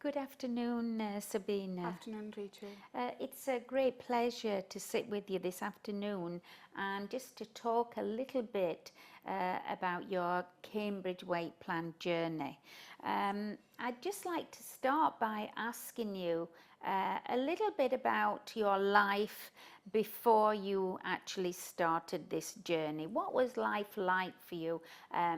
Good afternoon, Sabina. Afternoon, Rachel. It's a great pleasure to sit with you this afternoon and just to talk a little bit about your Cambridge Weight Plan journey. I'd just like to start by asking you a little bit about your life before you actually started this journey. What was life like for you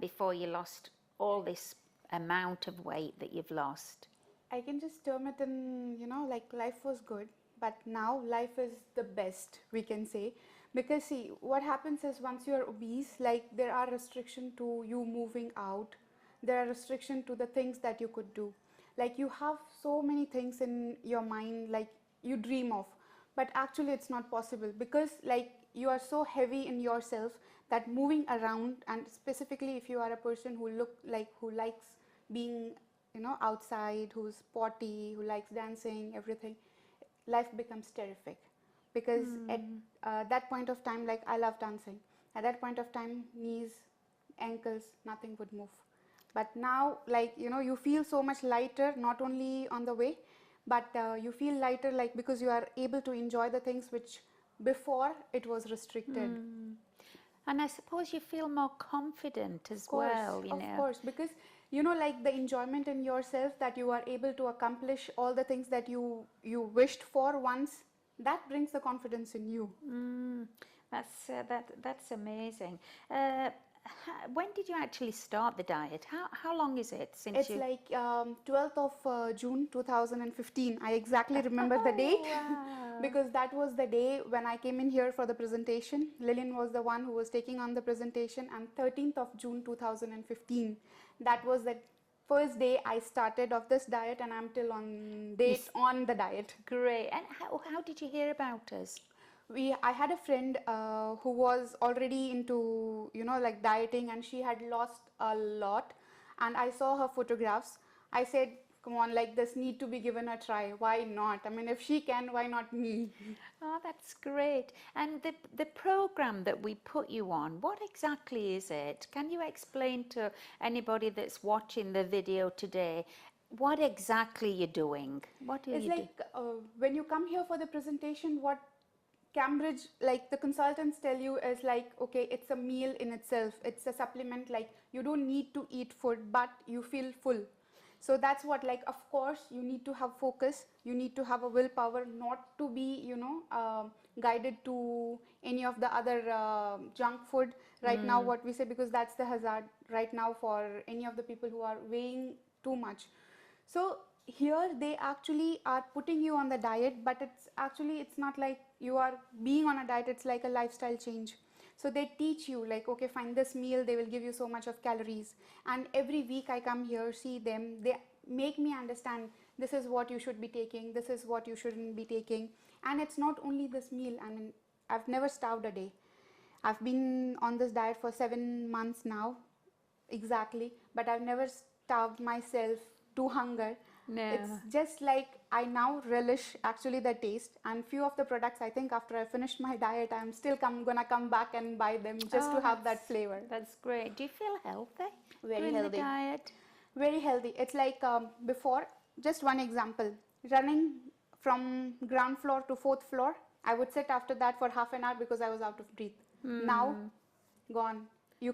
before you lost all this amount of weight that you've lost? I can just term it in, like life was good, but now life is the best, we can say. Because see, what happens is once you're obese, like there are restrictions to you moving out, there are restrictions to the things that you could do. Like you have so many things in your mind, like you dream of, but actually it's not possible because like you are so heavy in yourself that moving around, and specifically if you are a person who likes being outside, who's sporty, who likes dancing, everything, life becomes terrific. Because at that point of time, like I love dancing. At that point of time, knees, ankles, nothing would move. But now, like, you feel so much lighter, not only on the way, but you feel lighter, like, because you are able to enjoy the things which before it was restricted. And I suppose you feel more confident as Of course, well, you of know. course, because like the enjoyment in yourself that you are able to accomplish all the things that you wished for once, that brings the confidence in you. That's amazing. Uh, when did you actually start the diet? How long is it since It's you? like 12th of June 2015. I exactly remember the Oh, date wow. because that was the day when I came in here for the presentation. Lillian was the one who was taking on the presentation, and 13th of June 2015, that was the first day I started of this diet, and I'm till on date on the diet. Great. And how did you hear about us? I had a friend who was already into like dieting, and she had lost a lot, and I saw her photographs. I said, come on, like this need to be given a try. Why not? I mean, if she can, why not me? Oh, that's great. And the program that we put you on, what exactly is it? Can you explain to anybody that's watching the video today what exactly you're doing? What do It's you do? like when you come here for the presentation, what Cambridge, like the consultants tell you is like, okay, it's a meal in itself. It's a supplement, like you don't need to eat food, but you feel full. So that's what, like, of course, you need to have focus. You need to have a willpower not to be, guided to any of the other junk food right now, what we say, because that's the hazard right now for any of the people who are weighing too much. So here they actually are putting you on the diet, but it's not like you are being on a diet, it's like a lifestyle change. So they teach you like, okay, find this meal, they will give you so much of calories. And every week I come here, see them, they make me understand this is what you should be taking, this is what you shouldn't be taking. And it's not only this meal, I mean, I've never starved a day. I've been on this diet for 7 months now, exactly, but I've never starved myself to hunger. It's No. just like I now relish actually the taste, and few of the products I think after I finish my diet I'm still gonna come back and buy them just Oh, to have that flavor. that's great. Do you feel healthy Very doing the healthy. diet? Very healthy. It's like before, just one example, running from ground floor to fourth floor, I would sit after that for half an hour because I was out of breath. Now, gone.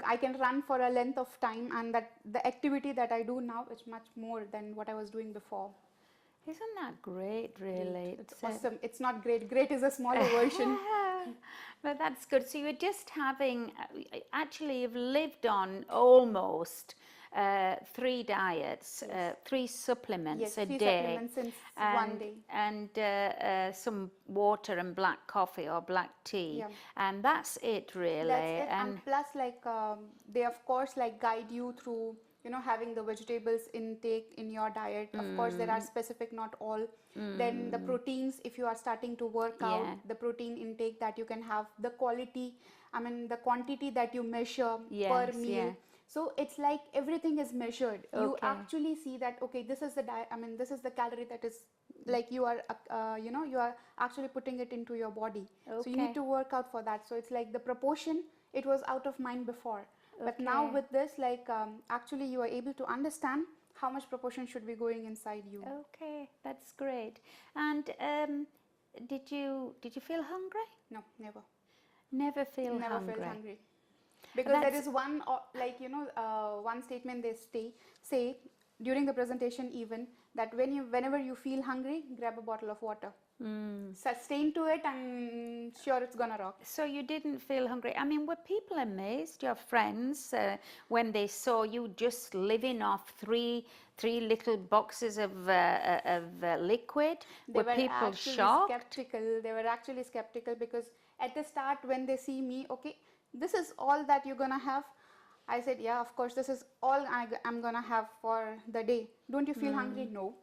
I can run for a length of time, and that the activity that I do now is much more than what I was doing before. Isn't that great, Great. really? It's awesome. It's not great. Great is a smaller version. But that's good. So you're just having, actually, you've lived on almost three diets, Yes. three supplements Yes, a three day, supplements in one and day. some water and black coffee or black tea, Yeah. and that's it, That's really. it. And plus, like they of course like guide you through having the vegetables intake in your diet. Of course, there are specific, not all. Then the proteins, if you are starting to work out, Yeah. the protein intake that you can have, the quality, I mean the quantity that you measure per Yes, meal. yeah. So it's like everything is measured. You Okay. actually see that, okay, this is the diet, I mean this is the calorie that is like you are you are actually putting it into your body. So you need Okay. to work out for that. So it's like the proportion, it was out of mind before, but now Okay. with this, like actually you are able to understand how much proportion should be going inside you. Okay, that's great. And did you feel hungry? No, never. Never feel Never felt hungry. hungry. Because there is one, like, one statement they say during the presentation even, that whenever you feel hungry, grab a bottle of water. Sustain to it, and sure it's gonna rock. So you didn't feel hungry. I mean, were people amazed, your friends, when they saw you just living off three little boxes of liquid? They Were were people actually shocked? skeptical. They were actually skeptical because at the start, when they see me, okay, this is all that you're gonna have. I said, yeah, of course, this is all I'm gonna have for the day. Don't you feel hungry? No,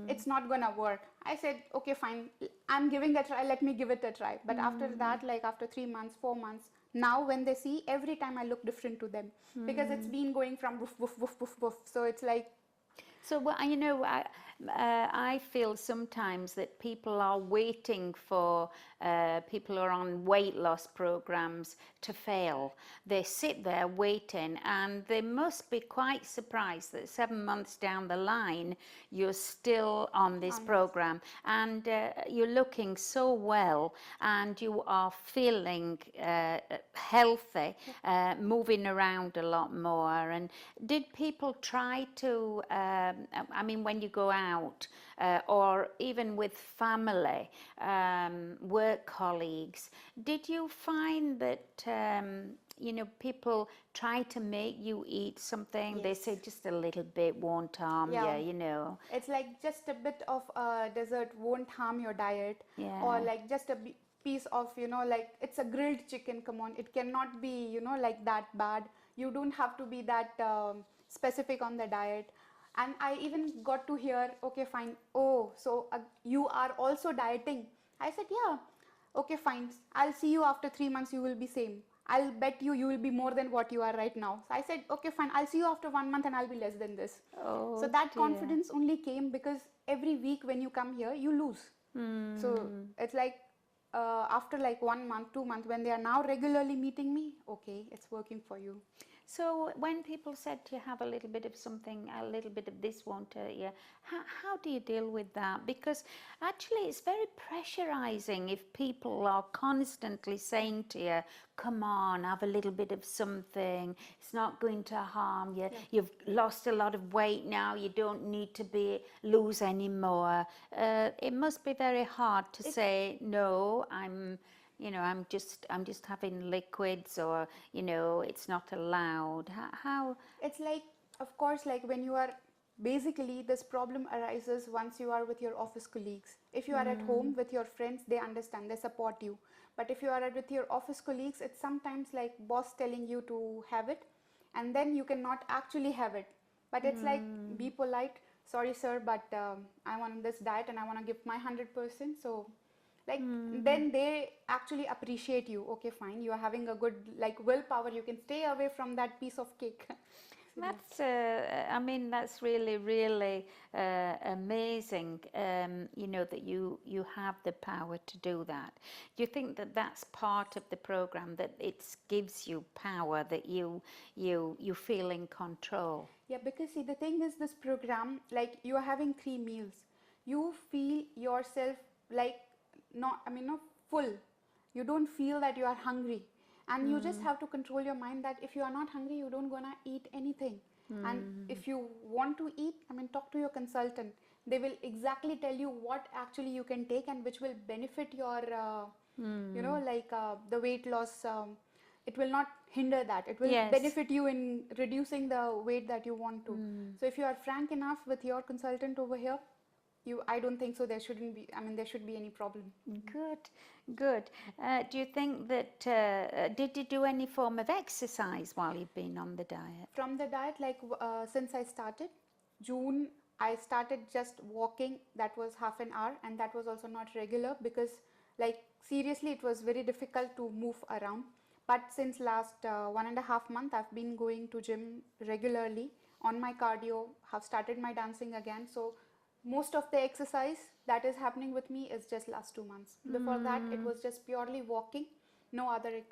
it's not gonna work. I said, okay, fine, I'm giving a try. Let me give it a try. But after that, like after 3 months, 4 months, now when they see, every time I look different to them because it's been going from woof woof woof woof woof. So it's like, So, well, I feel sometimes that people are waiting for people who are on weight loss programs to fail. They sit there waiting, and they must be quite surprised that 7 months down the line you're still on this program, and you're looking so well, and you are feeling healthy, moving around a lot more. And did people try to? I mean, when you go out, or even with family, work colleagues, did you find that people try to make you eat something? They yes. say just a little bit won't harm Yeah. you. It's like just a bit of dessert won't harm your diet, Yeah. or like just a piece of, like it's a grilled chicken. Come on, it cannot be, like that bad. You don't have to be that specific on the diet. And I even got to hear, okay, fine. Oh, so you are also dieting? I said, yeah. Okay, fine. I'll see you after 3 months. You will be same. I'll bet you will be more than what you are right now. So I said, okay, fine. I'll see you after 1 month, and I'll be less than this. Oh, So that dear. confidence only came because every week when you come here, you lose. So it's like after like 1 month, 2 months, when they are now regularly meeting me, okay, it's working for you. So when people said to have a little bit of something, a little bit of this won't hurt you, how do you deal with that? Because actually it's very pressurizing if people are constantly saying to you, come on, have a little bit of something, it's not going to harm you, you've lost a lot of weight now, you don't need to lose any more. It must be very hard to say, no, I'm just having liquids, or it's not allowed. How? It's like, of course, like when you are, basically this problem arises once you are with your office colleagues. If you are at home with your friends, they understand, they support you. But if you are with your office colleagues, it's sometimes like boss telling you to have it, and then you cannot actually have it. But it's like, be polite, sorry sir, but I want this diet and I want to give my 100%. So like then they actually appreciate you. Okay, fine, you are having a good like willpower, you can stay away from that piece of cake. That's, I mean, that's really, really amazing, that you have the power to do that. Do you think that that's part of the program, that it gives you power, that you feel in control? Yeah, because see, the thing is, this program, like you are having 3 meals, you feel yourself like not full. You don't feel that you are hungry, and you just have to control your mind that if you are not hungry, you don't gonna eat anything. And if you want to eat, talk to your consultant. They will exactly tell you what actually you can take and which will benefit your, the weight loss. It will not hinder that. It will Yes. benefit you in reducing the weight that you want to. So if you are frank enough with your consultant over here, I don't think so. There should be any problem. Good, good. Do you think that, did you do any form of exercise while you've been on the diet? From the diet, like since I started June, I started just walking. That was half an hour, and that was also not regular because, like, seriously, it was very difficult to move around. But since last 1.5 months, I've been going to gym regularly on my cardio. Have started my dancing again. So most of the exercise that is happening with me is just last 2 months. Before that, it was just purely walking, no other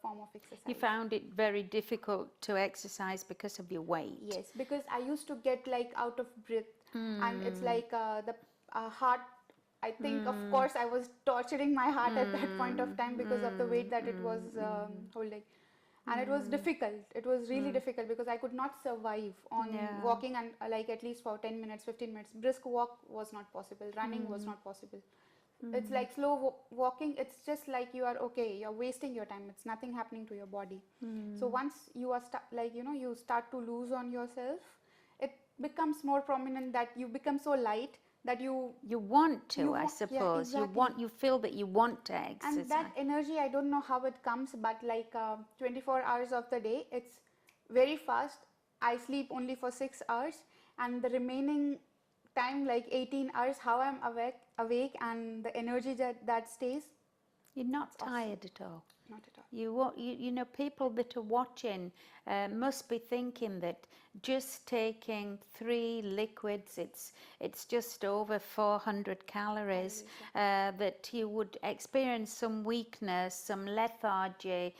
form of exercise. You found it very difficult to exercise because of your weight. Yes, because I used to get like out of breath, and it's like the heart. I think, of course, I was torturing my heart at that point of time because of the weight that it was holding, and it was difficult. It was really difficult because I could not survive on Yeah. walking and like at least for 10 minutes, 15 minutes. Brisk walk was not possible. Running was not possible. It's like slow walking. It's just like you are okay. You're wasting your time. It's nothing happening to your body. So once you are like you start to lose on yourself, it becomes more prominent that you become so light that you want to, I yeah, suppose. exactly. You feel that you want to exercise. And that energy, I don't know how it comes, but like 24 hours of the day, it's very fast. I sleep only for 6 hours, and the remaining time, like 18 hours, how I'm awake, and the energy that stays, You're not it's awesome. tired at all. Not at all. You know, people that are watching must be thinking that just taking 3 liquids, it's just over 400 calories, that you would experience some weakness, some lethargy,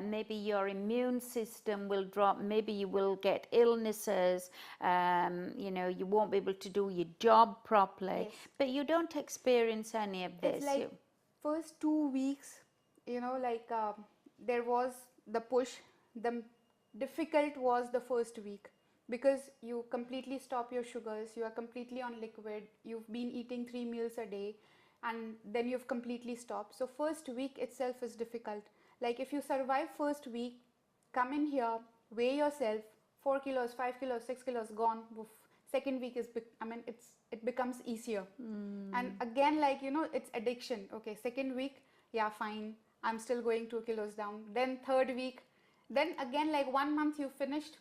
maybe your immune system will drop, maybe you will get illnesses, you know, you won't be able to do your job properly, Yes. but you don't experience any of this. It's like first 2 weeks, like there was the push. The difficult was the first week because you completely stop your sugars. You are completely on liquid. You've been eating 3 meals a day, and then you've completely stopped. So first week itself is difficult. Like if you survive first week, come in here, weigh yourself, 4 kilos, 5 kilos, 6 kilos gone. Woof. Second week is it becomes easier. And again, like it's addiction. Okay, second week, yeah, fine, I'm still going 2 kilos down. Then third week, then again, like 1 month you finished.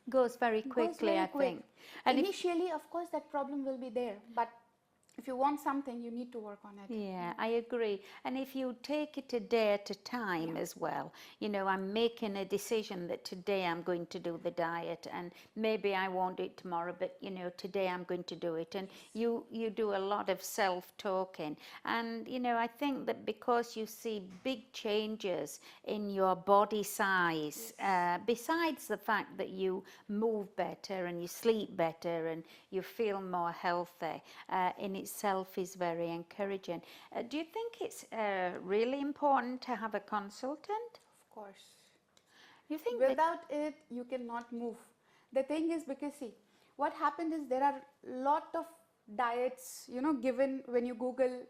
Goes very quickly, Goes very I quick. think. And Initially, of course, that problem will be there, but if you want something, you need to work on it. yeah, I agree. And if you take it a day at a time as well, you know, I'm making a decision that today I'm going to do the diet, and maybe I won't do it tomorrow, but you know, today I'm going to do it. And you do a lot of self-talking. And you know, I think that because you see big changes in your body size, besides the fact that you move better and you sleep better and you feel more healthy, in itself is very encouraging. Do you think it's really important to have a consultant? Of course. You think Without it, you cannot move. The thing is, because see, what happened is there are lot of diets, given when you Google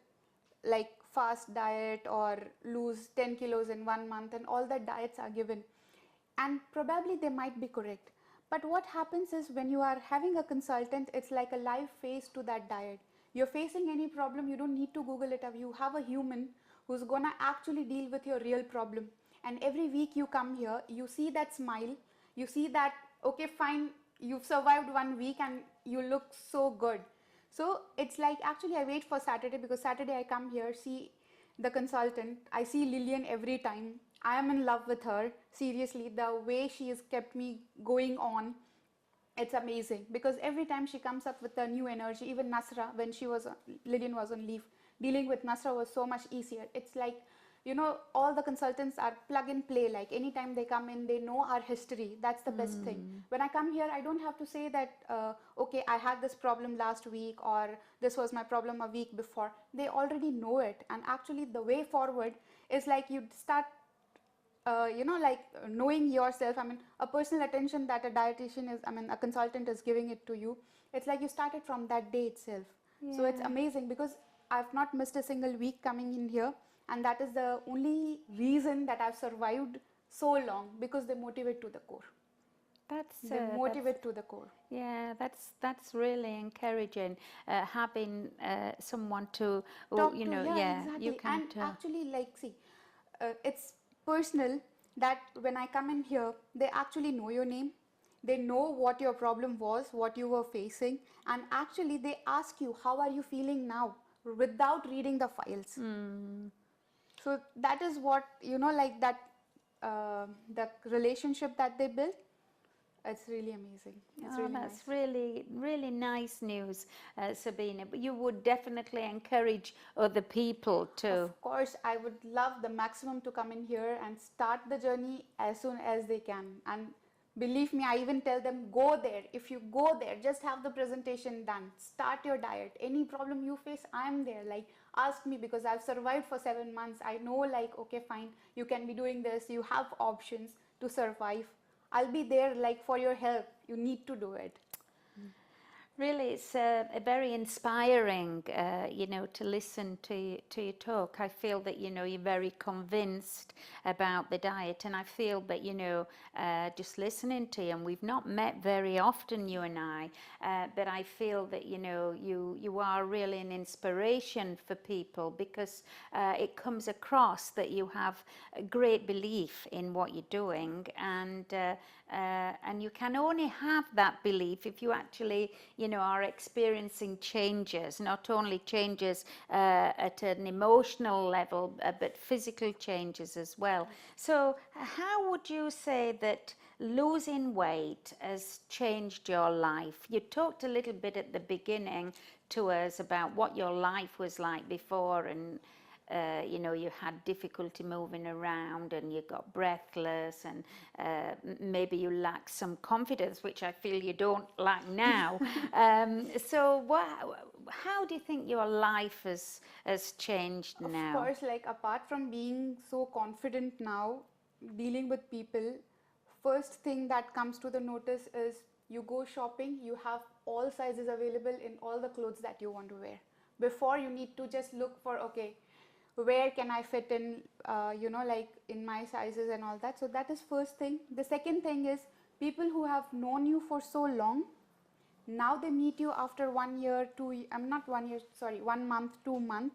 like fast diet or lose 10 kilos in 1 month, and all the diets are given, and probably they might be correct. But what happens is when you are having a consultant, it's like a live face to that diet. You're facing any problem, you don't need to Google it up. You have a human who's gonna actually deal with your real problem. And every week you come here, you see that smile, you see that, okay, fine, you've survived 1 week and you look so good. So it's like, actually, I wait for Saturday because Saturday I come here, see the consultant. I see Lillian every time. I am in love with her. Seriously, the way she has kept me going on, it's amazing because every time she comes up with a new energy. Even Nasra, when Lillian was on leave, dealing with Nasra was so much easier. It's like, all the consultants are plug and play. Like anytime they come in, they know our history. That's the best thing. When I come here, I don't have to say that, okay, I had this problem last week or this was my problem a week before. They already know it. And actually the way forward is like you start like knowing yourself. A personal attention that a dietitian a consultant is giving it to you. It's like you started from that day itself. So it's amazing because I've not missed a single week coming in here, and that is the only reason that I've survived so long, because they motivate to the core. They motivate to the core. Yeah, that's really encouraging. Having someone to, Talk you to, know, exactly. you can. And actually, like, see, it's personal that when I come in here, they actually know your name. They know what your problem was, what you were facing, and actually they ask you, how are you feeling now, without reading the files. So that is what, like that, the relationship that they build, It's really amazing. It's Oh, really nice. that's really, really nice news, Sabina. But you would definitely encourage other people to. Of course, I would love the maximum to come in here and start the journey as soon as they can. And believe me, I even tell them, go there. If you go there, just have the presentation done. Start your diet. Any problem you face, I'm there. Like, ask me, because I've survived for 7 months. I know, like, okay, fine, you can be doing this. You have options to survive. I'll be there, like, for your help. You need to do it. Really, it's a very inspiring, to listen to you talk. I feel that, you're very convinced about the diet, and I feel that, just listening to you, and we've not met very often, you and I, but I feel that, you are really an inspiration for people, because it comes across that you have a great belief in what you're doing, and you can only have that belief if you actually, are experiencing changes, not only changes at an emotional level, but physical changes as well. So, how would you say that losing weight has changed your life? You talked a little bit at the beginning to us about what your life was like before, and you had difficulty moving around, and you got breathless, and maybe you lacked some confidence, which I feel you don't lack now. So how do you think your life has changed Of now? course, like, apart from being so confident now, dealing with people, first thing that comes to the notice is you go shopping, you have all sizes available in all the clothes that you want to wear. Before, you need to just look for, okay, where can I fit in, like, in my sizes and all that. So that is first thing. The second thing is, people who have known you for so long, now they meet you after 1 year, I'm not 1 year, sorry, 1 month, 2 month.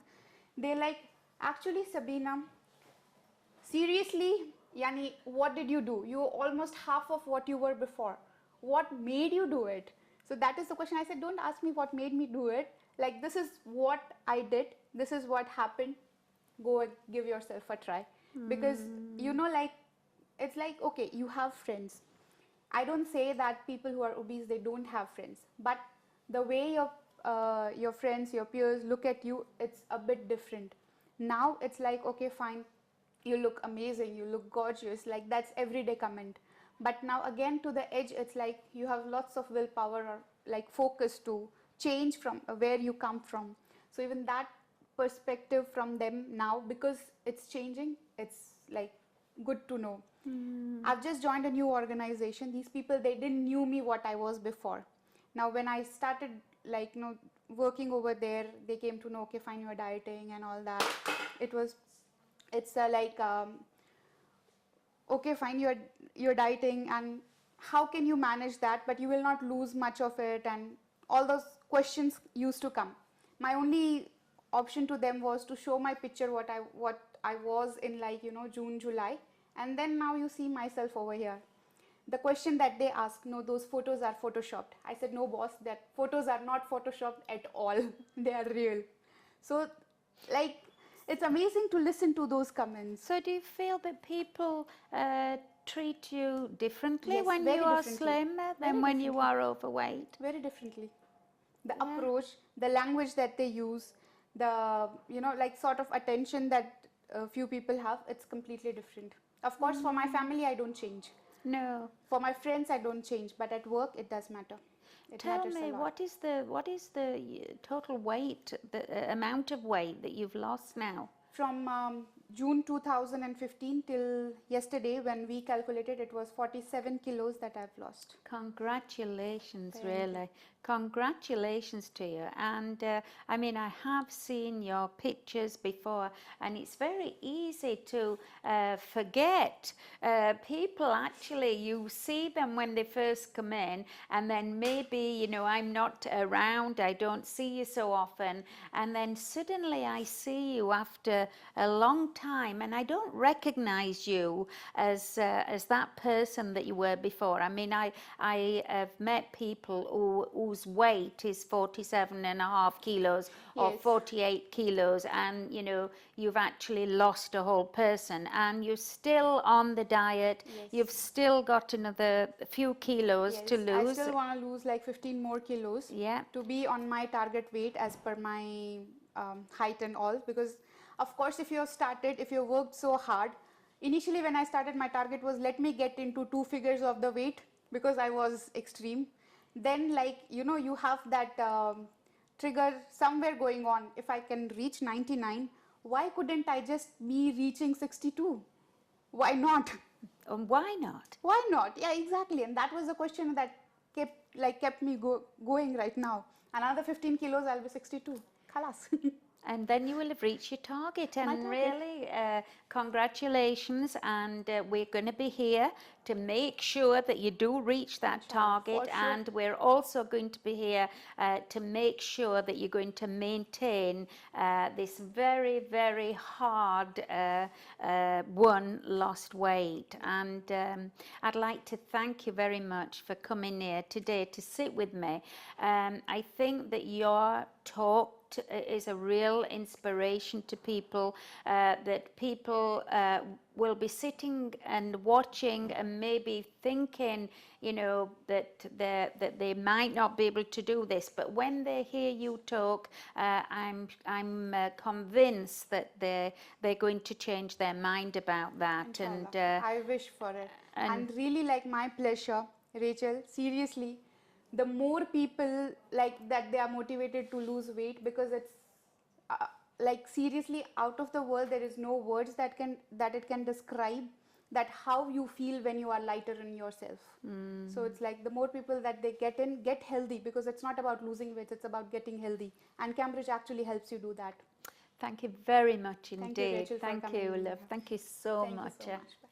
They like, actually, Sabina, seriously, Yani, what did you do? You were almost half of what you were before. What made you do it? So that is the question. I said, don't ask me what made me do it. Like, this is what I did. This is what happened. Go and give yourself a try. Because, like, it's like, okay, you have friends. I don't say that people who are obese, they don't have friends. But the way your friends, your peers look at you, it's a bit different. Now it's like, okay, fine, you look amazing, you look gorgeous, like, that's everyday comment. But now again, to the edge, it's like you have lots of willpower, or like focus to change from where you come from. So even that perspective from them now, because it's changing, it's like good to know. I've just joined a new organization. These people, they didn't knew me what I was before. Now when I started, like, working over there, they came to know, okay, fine, you're dieting and all that. It's like, okay, fine, you're dieting, and how can you manage that, but you will not lose much of it, and all those questions used to come. My only option to them was to show my picture, what I was in, like, June, July, and then now you see myself over here. The question that they ask, no, those photos are photoshopped. I said, no, boss, that photos are not photoshopped at all. They are real. So, like, it's amazing to listen to those comments. So do you feel that people treat you differently Yes, when very you are differently. slimmer than Very when you differently. are overweight? Very differently. The Yeah. approach, the language that they use, the, like, sort of attention that few people have, it's completely different. Of course, for my family, I don't change. No. For my friends, I don't change. But at work, it does matter. It Tell matters a me, lot. what is the total weight, the amount of weight that you've lost now? From June 2015 till yesterday, when we calculated, it was 47 kilos that I've lost. Congratulations, Thank you. really. Congratulations to you. And I mean, I have seen your pictures before, and it's very easy to forget. People actually, you see them when they first come in, and then maybe, I'm not around, I don't see you so often, and then suddenly I see you after a long time, and I don't recognize you as that person that you were before. I mean, I have met people whose weight is 47.5 kilos or Yes. 48 kilos, and you know, you've actually lost a whole person, and you're still on the diet. Yes. You've still got another few kilos to Yes, I lose. still want to lose like 15 more kilos Yeah. to be on my target weight as per my height and all. Because, of course, if you have started, if you worked so hard, initially when I started, my target was let me get into 2 figures of the weight because I was extreme. Then, like, you know, you have that trigger somewhere going on. If I can reach 99, why couldn't I just be reaching 62? Why not? And why not? Why not? Yeah, exactly. And that was the question that kept me going right now. Another 15 kilos, I'll be 62. Khalas. And then you will have reached your target. My And target. really, congratulations. And we're going to be here to make sure that you do reach that Inshallah, target. for sure. And we're also going to be here to make sure that you're going to maintain this very, very hard won lost weight. And I'd like to thank you very much for coming here today to sit with me. I think that your talk is a real inspiration to people, that people will be sitting and watching and maybe thinking, you know, that they might not be able to do this, but when they hear you talk, I'm convinced that they're going to change their mind about that. Inshallah. And I wish for it. and And really, like, my pleasure, Rachel, seriously, the more people like that, they are motivated to lose weight, because it's like, seriously, out of the world, there is no words that it can describe that how you feel when you are lighter in yourself. So it's like the more people that they get healthy, because it's not about losing weight, it's about getting healthy, and Cambridge actually helps you do that. thank you very much Thank you, indeed. Rachel, for Thank coming you, in love. here. Thank you so Thank you much. so much.